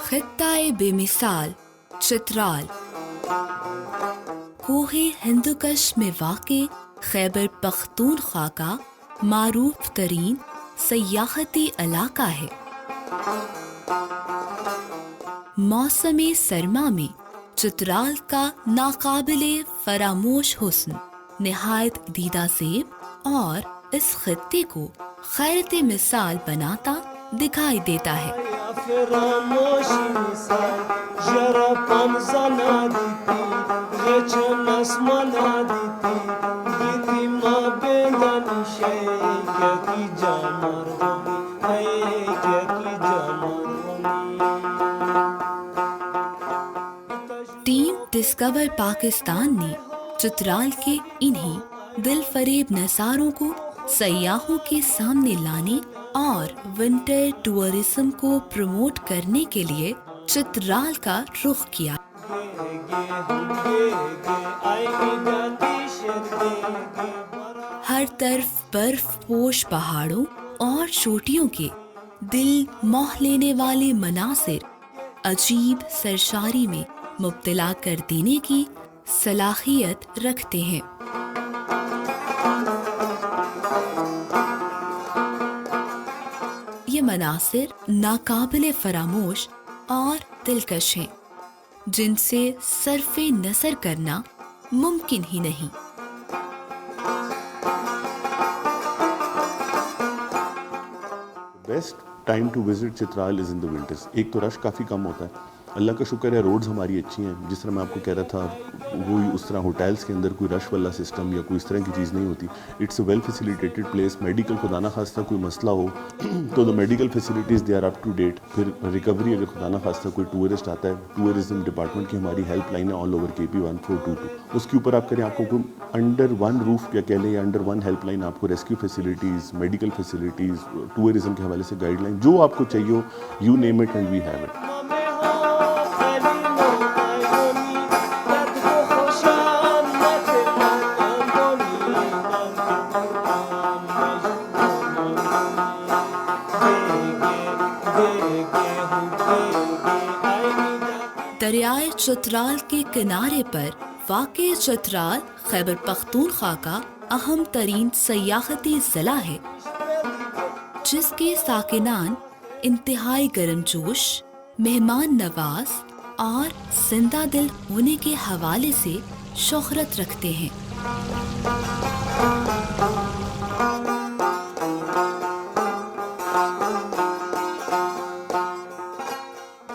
खित्ताए बेमिसाल चित्राल। कोहे हिंदुकश में वाक़े खैबर पख्तूनख्वा का मारूफ तरीन सयाहती इलाका है। मौसम सरमा में चित्राल का नाकाबिले फरामोश हुस्न निहायत दीदा ज़ेब और इस खित्ते को खैरत मिसाल बनाता दिखाई देता है। टीम डिस्कवर पाकिस्तान ने चित्राल के इन्हीं दिल फरेब नज़ारों को सयाहों के सामने लाने और विंटर टूरिज्म को प्रमोट करने के लिए चित्राल का रुख किया। हर तरफ बर्फ पोश पहाड़ों और चोटियों के दिल मोह लेने वाले मनासिर अजीब सरशारी में मुब्तला कर देने की सलाहियत रखते हैं। ये मनासिर नाकाबिले फरामोश और दिलकश हैं, जिनसे सरफे नज़र करना मुमकिन ही नहीं। Best time to visit Chitral is in the winters. एक तो रश काफ़ी कम होता है, अल्लाह का शुक्र है रोड्स हमारी अच्छी हैं। जिस तरह मैं आपको कह रहा था, वही उस तरह होटल्स के अंदर कोई रश वाला सिस्टम या कोई इस तरह की चीज़ नहीं होती। It's a well facilitated place. Medical खुदा ना खास्ता कोई मसला हो तो the medical facilities they are up to date. फिर रिकवरी अगर खुदा ना खास्ता कोई टूरिस्ट आता है, टूरिज्म डिपार्टमेंट की हमारी हेल्पलाइन है ऑल ओवर KP 1422। उसके ऊपर आप करें, आपको कोई अंडर वन रूफ या कह लें अंडर वन हेल्पलाइन आपको rescue facilities, medical facilities, tourism के हवाले से गाइडलाइन जो आपको चाहिए हो, you name it and we have it. दरियाए चित्राल के किनारे पर वाक़े चित्राल खैबर पख्तूनख्वा का अहम तरीन सयाहती ज़िला है, जिसके साकिनान इंतहाई गर्मजोश, मेहमान नवाज और जिंदा दिल होने के हवाले से शोहरत रखते हैं।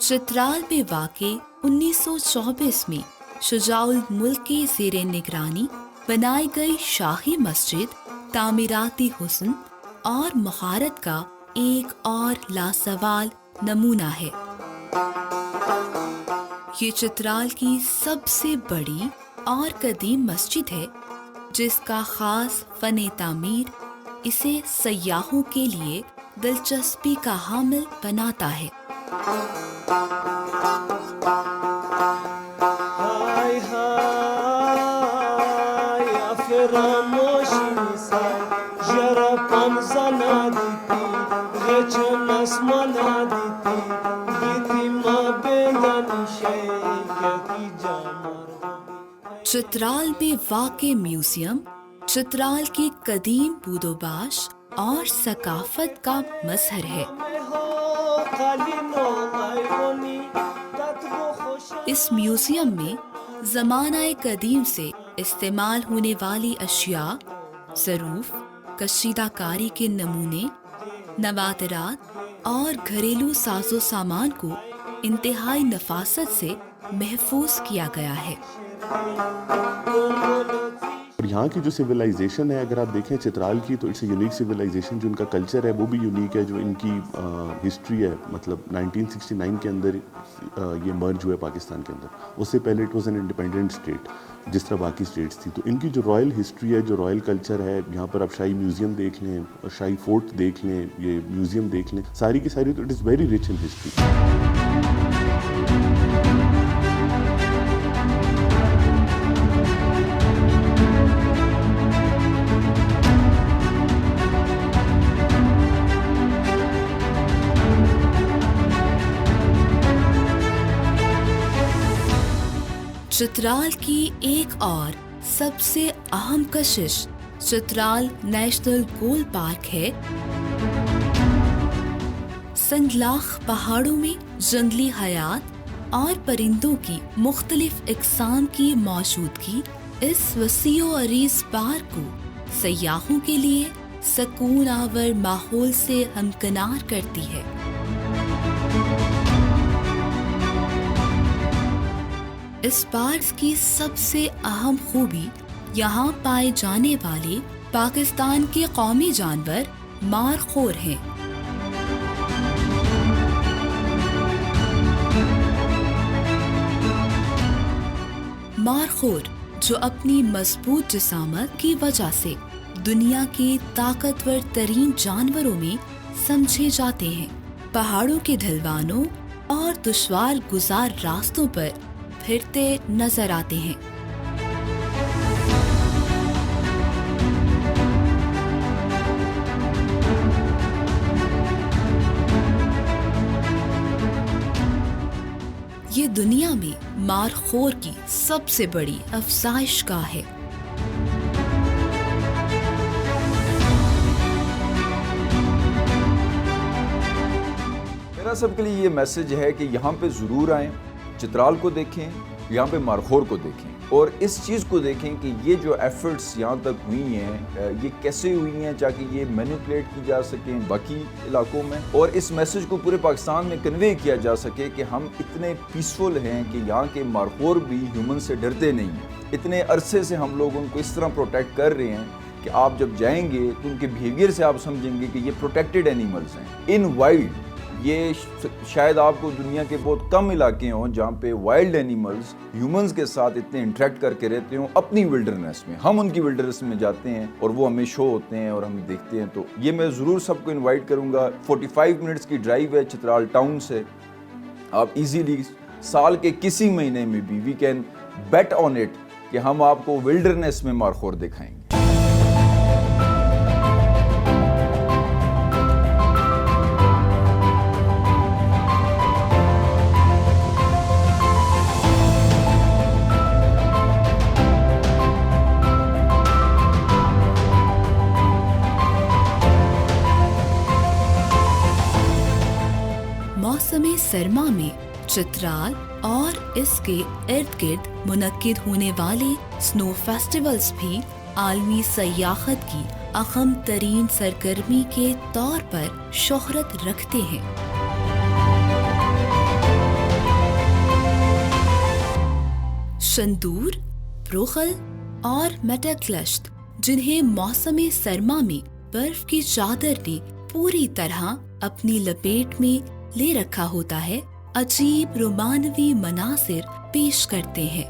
चित्राल में वाक़े 1924 में शुजाउल मुल्क के ज़ेरे निगरानी बनाई गई शाही मस्जिद तामीराती हुस्न और महारत का एक और लासवाल नमूना है। ये चित्राल की सबसे बड़ी और कदीम मस्जिद है, जिसका ख़ास फ़न तामीर इसे सयाहों के लिए दिलचस्पी का हामिल बनाता है। चित्राल में वाक़े म्यूजियम चित्राल की कदीम बूदोबाश और सकाफत का मज़हर है। इस म्यूजियम में ज़मानाए कदीम से इस्तेमाल होने वाली अशिया, ज़रूफ़, कशीदाकारी के नमूने, नवादरात और घरेलू साजो सामान को इंतहाई नफासत से महफूज किया गया है। और यहाँ की जो सिविलाइजेशन है, अगर आप देखें चित्राल की, तो इट्स यूनिक सिविलाइजेशन। जो इनका कल्चर है वो भी यूनिक है। जो इनकी हिस्ट्री है, मतलब 1969 के अंदर ये मर्ज हुआ है पाकिस्तान के अंदर। उससे पहले it was an independent state जिस तरह बाकी स्टेट्स थी। तो इनकी जो रॉयल हिस्ट्री है, जो रॉयल कल्चर है, यहाँ पर आप शाही म्यूजियम देख लें, शाही फोर्ट देख लें, ये म्यूजियम देख लें, सारी की सारी, तो it is very rich in history. Chitral की एक और सबसे अहम कशिश चित्राल नेशनल गोल पार्क है। संगलाख पहाड़ों में जंगली हयात और परिंदों की मुख्तलिफ इकसाम की मौजूदगी इस वसीओ अरीज पार्क को सयाहों के लिए सकून आवर माहौल से हमकिनार करती है। इस पार्क की सबसे अहम खूबी यहाँ पाए जाने वाले पाकिस्तान के कौमी जानवर मारखोर हैं। मारखोर जो अपनी मजबूत जिसामत की वजह से दुनिया के ताकतवर तरीन जानवरों में समझे जाते हैं, पहाड़ों के ढलवानों और दुश्वार गुजार रास्तों पर फिरते नजर आते हैं। ये दुनिया में मारखोर की सबसे बड़ी अफजाइशगाह है। मेरा सबके लिए ये मैसेज है कि यहाँ पे ज़रूर आएँ, चित्राल को देखें, यहाँ पे मारखोर को देखें और इस चीज़ को देखें कि ये जो एफर्ट्स यहाँ तक हुई हैं ये कैसे हुई हैं ताकि ये मैनिपुलेट की जा सकें बाकी इलाकों में, और इस मैसेज को पूरे पाकिस्तान में कन्वे किया जा सके कि हम इतने पीसफुल हैं कि यहाँ के मारखोर भी ह्यूमन से डरते नहीं हैं। इतने अरसे से हम लोग उनको इस तरह प्रोटेक्ट कर रहे हैं कि आप जब जाएंगे तो उनके बिहेवियर से आप समझेंगे कि ये प्रोटेक्टेड एनिमल्स हैं इन वाइल्ड। ये शायद आपको दुनिया के बहुत कम इलाके हों जहाँ पे वाइल्ड एनिमल्स ह्यूमंस के साथ इतने इंटरेक्ट करके रहते हों अपनी विल्डरनेस में। हम उनकी विल्डरनेस में जाते हैं और वो हमें शो होते हैं और हम देखते हैं। तो ये मैं ज़रूर सबको इनवाइट करूँगा। 45 मिनट्स की ड्राइव है चित्राल टाउन से। आप इजीली साल के किसी महीने में भी we can bet on it कि हम आपको विल्डरनेस में मारखोर दिखाएंगे। मौसम सरमा में चित्राल और इसके इर्द गिर्द मुनक्किद होने वाले स्नो फेस्टिवल्स भी आलमी सयाहत की अहम तरीन सरगर्मी के तौर पर शोहरत रखते हैं। शंदूर, ब्रोखल और मेटाक्लश्त, जिन्हें मौसम सरमा में बर्फ की चादर ने पूरी तरह अपनी लपेट में ले रखा होता है, अजीब रोमानवी मनासिर पेश करते हैं।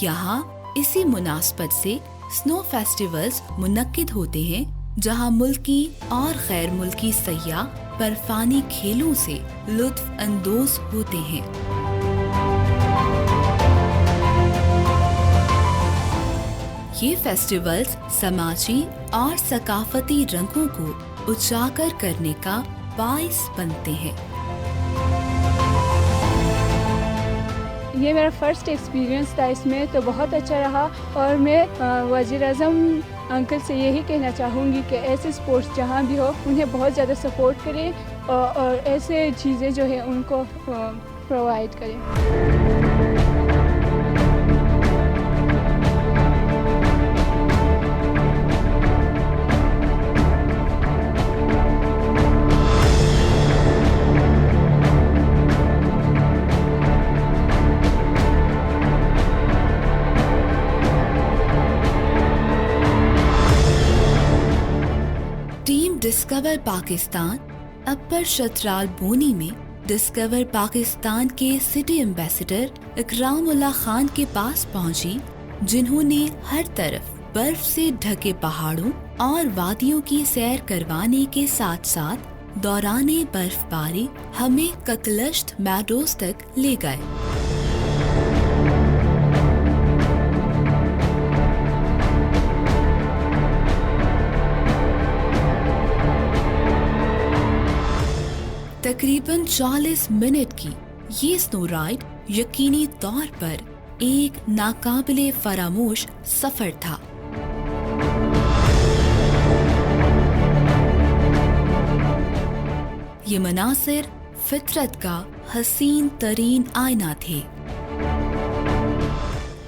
यहाँ इसी मुनासबत से स्नो फेस्टिवल्स मुनक्किद होते हैं, जहाँ मुल्की और गैर मुल्की सय्याह बर्फानी खेलों से लुत्फ अंदोज होते हैं। ये फेस्टिवल्स समाजी और सकाफती रंगों को उजागर करने का बाइस बनते हैं। ये मेरा फर्स्ट एक्सपीरियंस था इसमें, तो बहुत अच्छा रहा। और मैं वज़ीर-ए-आज़म अंकल से यही कहना चाहूँगी कि ऐसे स्पोर्ट्स जहाँ भी हो उन्हें बहुत ज़्यादा सपोर्ट करें और ऐसे चीज़ें जो है उनको प्रोवाइड करें। डिस्कवर पाकिस्तान अपर चतराल बोनी में डिस्कवर पाकिस्तान के सिटी एम्बेसडर इकरामुल्लाह खान के पास पहुंची, जिन्होंने हर तरफ बर्फ से ढके पहाड़ों और वादियों की सैर करवाने के साथ साथ दौराने बर्फबारी हमें ककलश्त मैडोज तक ले गए। तकरीबन 40 मिनट की ये स्नो राइड यकीनी तौर पर एक नाकाबिले फरामोश सफर था। ये मनासिर फितरत का हसीन तरीन आईना थे।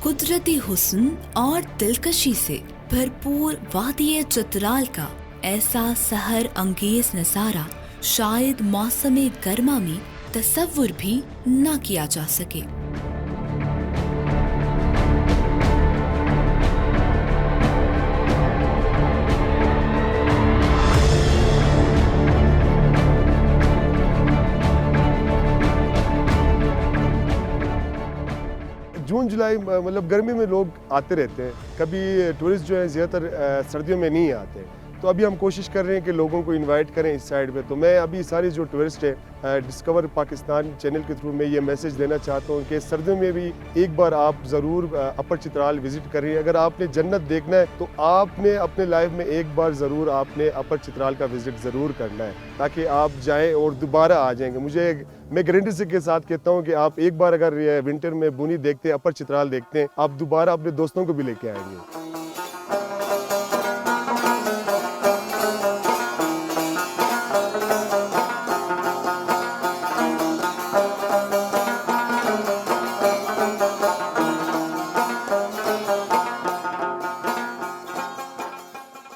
कुदरती हुस्न और दिलकशी से भरपूर वादिये चतराल का ऐसा सहर अंगेज नजारा शायद मौसम गर्मा में तसव्वुर भी न किया जा सके। जून जुलाई मतलब गर्मी में लोग आते रहते हैं, कभी टूरिस्ट जो है ज़्यादातर सर्दियों में नहीं आते। तो अभी हम कोशिश कर रहे हैं कि लोगों को इनवाइट करें इस साइड पे। तो मैं अभी सारे जो टूरिस्ट हैं डिस्कवर पाकिस्तान चैनल के थ्रू मैं ये मैसेज देना चाहता हूँ कि सर्दियों में भी एक बार आप ज़रूर अपर चित्राल विज़िट करिए। अगर आपने जन्नत देखना है तो आपने अपने लाइफ में एक बार ज़रूर आपने अपर चित्राल का विज़िट ज़रूर करना है, ताकि आप जाएँ और दोबारा आ जाएंगे। मैं गारंटी से के साथ कहता हूँ कि आप एक बार अगर विंटर में बुनी देखते हैं, अपर चित्राल देखते हैं, आप दोबारा अपने दोस्तों को भी लेके आएंगे।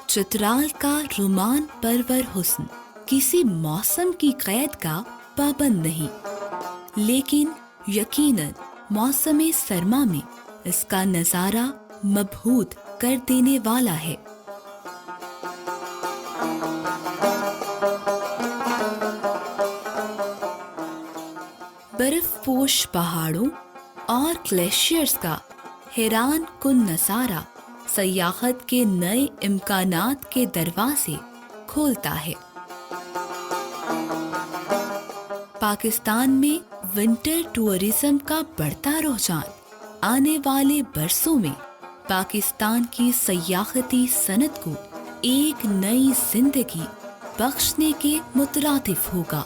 चित्राल का रुमान परवर हुस्न किसी मौसम की कैद का पाबंद नहीं, लेकिन यकीनन मौसम सरमा में इसका नजारा मबहूत कर देने वाला है। बर्फपोश पहाड़ों और ग्लेशियर्स का हैरान कुन नजारा सयाहत के नए इम्कानात के दरवाजे खोलता है। पाकिस्तान में विंटर टूरिज्म का बढ़ता रुझान आने वाले बरसों में पाकिस्तान की सयाहती सनत को एक नई जिंदगी बख्शने के मुतरादिफ होगा।